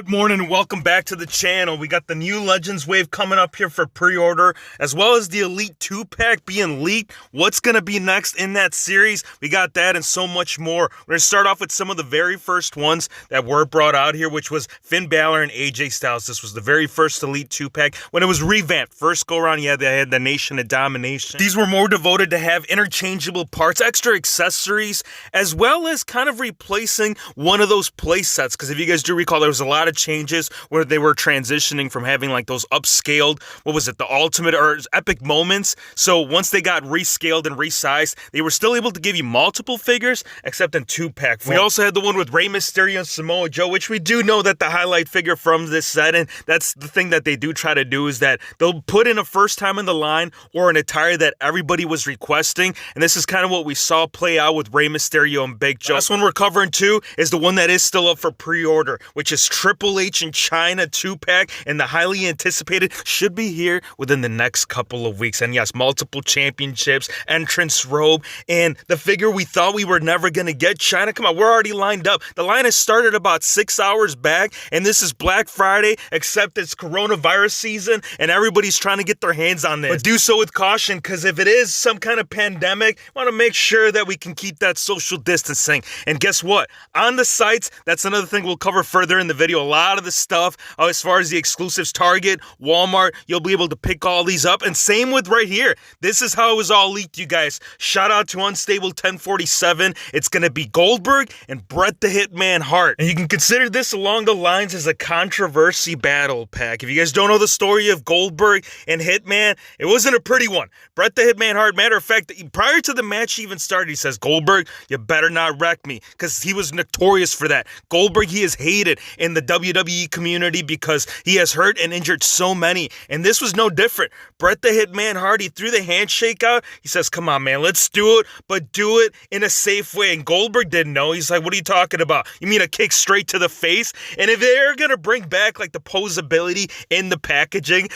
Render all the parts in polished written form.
Good morning and welcome back to the channel. We got the new Legends wave coming up here for pre-order, as well as the Elite 2-pack being leaked. What's going to be next in that series? We got that and so much more. We're going to start off with some of the very first ones that were brought out here, which was Finn Balor and AJ Styles. This was the very first Elite 2-pack when it was revamped. First go around, yeah, they had the Nation of Domination. These were more devoted to have interchangeable parts, extra accessories, as well as kind of replacing one of those play sets. Because if you guys do recall, there was a lot of changes where they were transitioning from having like those upscaled, what was it, the ultimate or epic moments. So once they got rescaled and resized, they were still able to give you multiple figures, except in 2-pack. We also had the one with Rey Mysterio and Samoa Joe, which we do know that the highlight figure from this set, and that's the thing that they do try to do, is that they'll put in a first time in the line or an attire that everybody was requesting, and this is kind of what we saw play out with Rey Mysterio and Big Joe. Last one we're covering too is the one that is still up for pre-order, which is Triple H in China 2-pack, and the highly anticipated should be here within the next couple of weeks. And yes, multiple championships, entrance robe, and the figure we thought we were never going to get. China, come on, we're already lined up. The line has started about 6 hours back, and this is Black Friday, except it's coronavirus season, and everybody's trying to get their hands on this. But do so with caution, because if it is some kind of pandemic, I want to make sure that we can keep that social distancing. And guess what? On the sites, that's another thing we'll cover further in the video. A lot of the stuff, as far as the exclusives, Target, Walmart, you'll be able to pick all these up. And same with right here. This is how it was all leaked, you guys. Shout out to Unstable 1047. It's going to be Goldberg and Bret the Hitman Hart. And you can consider this along the lines as a controversy battle pack. If you guys don't know the story of Goldberg and Hitman, it wasn't a pretty one. Bret the Hitman Hart, matter of fact, prior to the match even started, he says, Goldberg, you better not wreck me, because he was notorious for that. Goldberg, he is hated in the WWE community because he has hurt and injured so many, and this was no different. Bret the Hitman Hart, he threw the handshake out. He says, come on, man, let's do it, but do it in a safe way. And Goldberg didn't know. He's like, what are you talking about? You mean a kick straight to the face? And if they're gonna bring back like the posability in the packaging,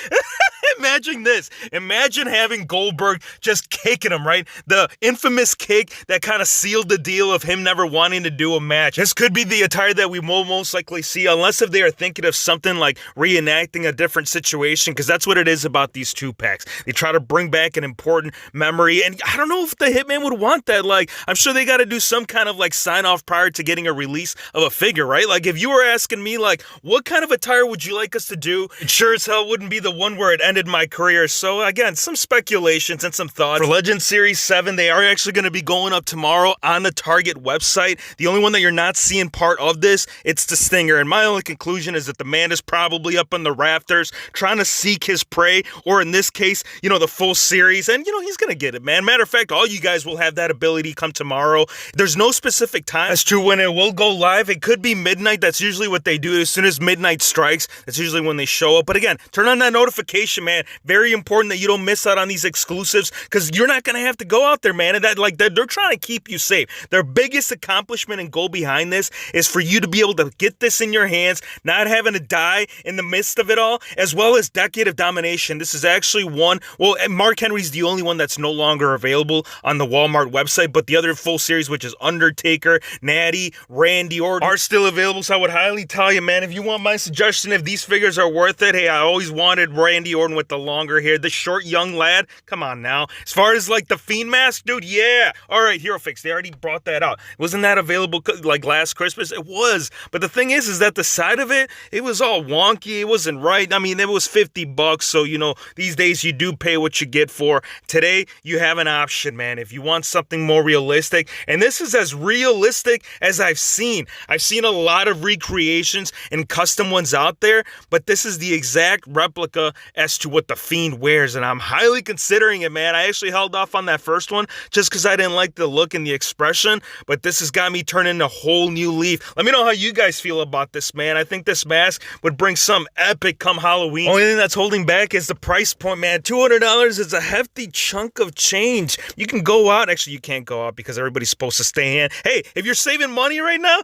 imagine this. Imagine having Goldberg just kicking him, right? The infamous kick that kind of sealed the deal of him never wanting to do a match. This could be the attire that we will most likely see, unless if they are thinking of something like reenacting a different situation, because that's what it is about these 2-packs. They try to bring back an important memory, and I don't know if the Hitman would want that. Like, I'm sure they got to do some kind of like sign-off prior to getting a release of a figure, right? Like, if you were asking me, like, what kind of attire would you like us to do? It sure as hell wouldn't be the one where it ended my career. So again, some speculations and some thoughts. For Legend Series 7, they are actually going to be going up tomorrow on the Target website. The only one that you're not seeing part of this, it's the Stinger. And my only conclusion is that the man is probably up on the rafters trying to seek his prey, or in this case, you know, the full series. And, you know, he's going to get it, man. Matter of fact, all you guys will have that ability come tomorrow. There's no specific time as to when it will go live. It could be midnight. That's usually what they do. As soon as midnight strikes, that's usually when they show up. But again, turn on that notification, man. Very important that you don't miss out on these exclusives, because you're not going to have to go out there, man. And that, like, they're trying to keep you safe. Their biggest accomplishment and goal behind this is for you to be able to get this in your hands, not having to die in the midst of it all, as well as Decade of Domination. This is actually one, well, Mark Henry's the only one that's no longer available on the Walmart website, but the other full series, which is Undertaker, Natty, Randy Orton, are still available. So I would highly tell you, man, if you want my suggestion, if these figures are worth it, hey, I always wanted Randy Orton with the longer hair, the short young lad. Come on now. As far as like the Fiend mask, dude, yeah. All right, Hero Fix, they already brought that out. Wasn't that available like last Christmas? It was. But the thing is that the side of it, it was all wonky. It wasn't right. I mean, it was $50, so, you know, these days you do pay what you get for. Today, you have an option, man, if you want something more realistic. And this is as realistic as I've seen. I've seen a lot of recreations and custom ones out there, but this is the exact replica as to what the Fiend wears, and I'm highly considering it, man. I actually held off on that first one just because I didn't like the look and the expression, but this has got me turning a whole new leaf. Let me know how you guys feel about this, man. I think this mask would bring some epic come Halloween. Only thing that's holding back is the price point, man. $200 is a hefty chunk of change. You can go out. Actually, you can't go out because everybody's supposed to stay in. Hey, if you're saving money right now,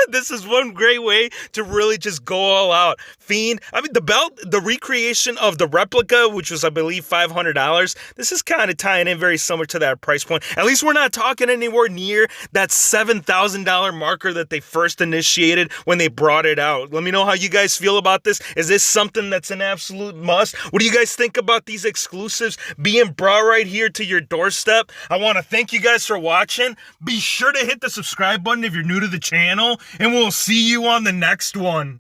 this is one great way to really just go all out. Fiend, I mean, the belt, the recreation of the replica, which was, I believe, $500, this is kind of tying in very similar to that price point. At least we're not talking anywhere near that $7,000 marker that they first initiated when they brought it out. Let me know how you guys feel about this. Is this something that's an absolute must? What do you guys think about these exclusives being brought right here to your doorstep? I want to thank you guys for watching. Be sure to hit the subscribe button if you're new to the channel, and we'll see you on the next one.